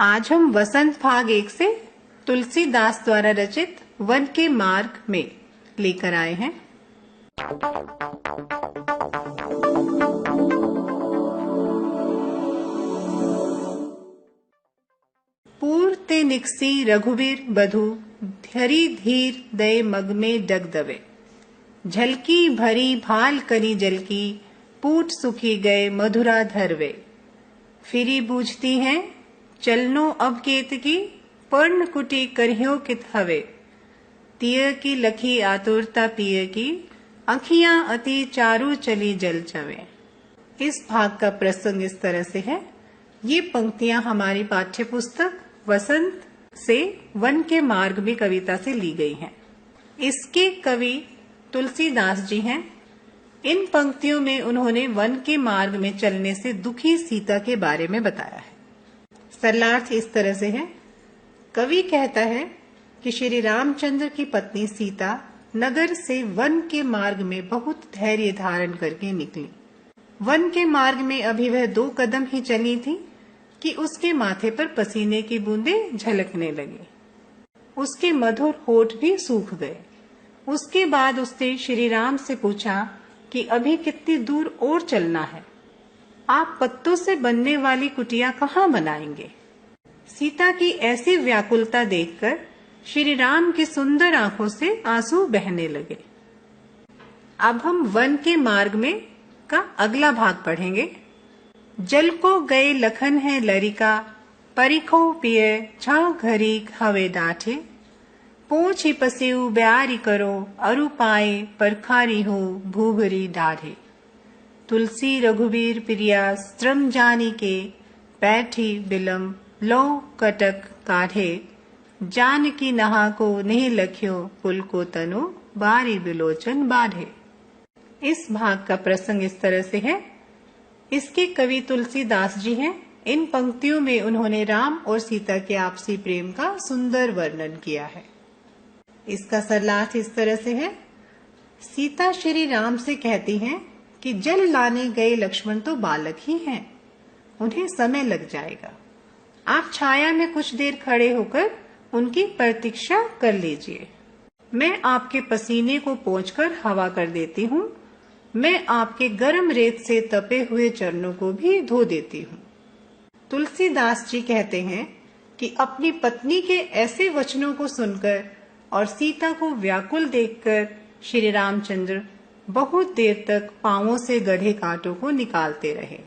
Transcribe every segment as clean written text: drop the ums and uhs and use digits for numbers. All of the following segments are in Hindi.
आज हम वसंत भाग 1 से तुलसीदास द्वारा रचित वन के मार्ग में लेकर आए हैं। पूर ते निकसी रघुवीर बधु धरी धीर दय मग में डग दवे। झलकी भरी भाल करी जल की पूट सुखी गए मधुरा धरवे। फिरी बूझती हैं चलनो अब केत की पर्ण कुटी करह्यो कित हवे। तिय की लखी आतुरता पिय की अखियां अति चारु चली जल चवे। इस भाग का प्रसंग इस तरह से है। ये पंक्तियां हमारी पाठ्य पुस्तक वसंत से वन के मार्ग में कविता से ली गई हैं। इसके कवि तुलसीदास जी हैं। इन पंक्तियों में उन्होंने वन के मार्ग में चलने से दुखी सीता के बारे में बताया है। सरलार्थ इस तरह से है। कवि कहता है कि श्री रामचंद्र की पत्नी सीता नगर से वन के मार्ग में बहुत धैर्य धारण करके निकली। वन के मार्ग में अभी वह 2 कदम ही चली थी कि उसके माथे पर पसीने की बूंदें झलकने लगी। उसके मधुर होठ भी सूख गए। उसके बाद उसने श्री राम से पूछा कि अभी कितनी दूर और चलना है। आप पत्तों से बनने वाली कुटिया कहाँ बनाएंगे? सीता की ऐसी व्याकुलता देखकर श्री राम की सुंदर आंखों से आंसू बहने लगे। अब हम वन के मार्ग में का अगला भाग पढ़ेंगे। जल को गए लखन है लरिका परिखो पिए छा घरी हवे डाठे। पोछ ही पसिउ ब्यारी करो अरु पाए परखारी हो भूभरी डाढ़े। तुलसी रघुवीर प्रिया श्रम जानी के बैठी बिलम लो कटक काढ़े। जान की नहा को नहीं लख्यो पुल को तनु बारी बिलोचन बाढ़े। इस भाग का प्रसंग इस तरह से है। इसके कवि तुलसीदास जी हैं। इन पंक्तियों में उन्होंने राम और सीता के आपसी प्रेम का सुंदर वर्णन किया है। इसका सरलार्थ इस तरह से है। सीता श्री राम से कहती हैं कि जल लाने गए लक्ष्मण तो बालक ही हैं, उन्हें समय लग जाएगा। आप छाया में कुछ देर खड़े होकर उनकी प्रतीक्षा कर लीजिए। मैं आपके पसीने को पोंछकर हवा कर देती हूँ। मैं आपके गर्म रेत से तपे हुए चरणों को भी धो देती हूँ। तुलसीदास जी कहते हैं कि अपनी पत्नी के ऐसे वचनों को सुनकर और सीता को व्याकुल देखकर श्री रामचंद्र बहुत देर तक पांवों से गढ़े कांटों को निकालते रहे।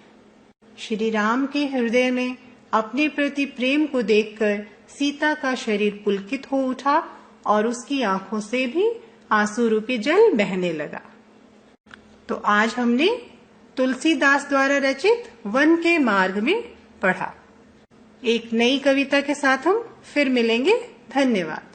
श्री राम के हृदय में अपने प्रति प्रेम को देखकर सीता का शरीर पुलकित हो उठा और उसकी आंखों से भी आंसू रूपी जल बहने लगा। तो आज हमने तुलसीदास द्वारा रचित वन के मार्ग में पढ़ा। एक नई कविता के साथ हम फिर मिलेंगे। धन्यवाद।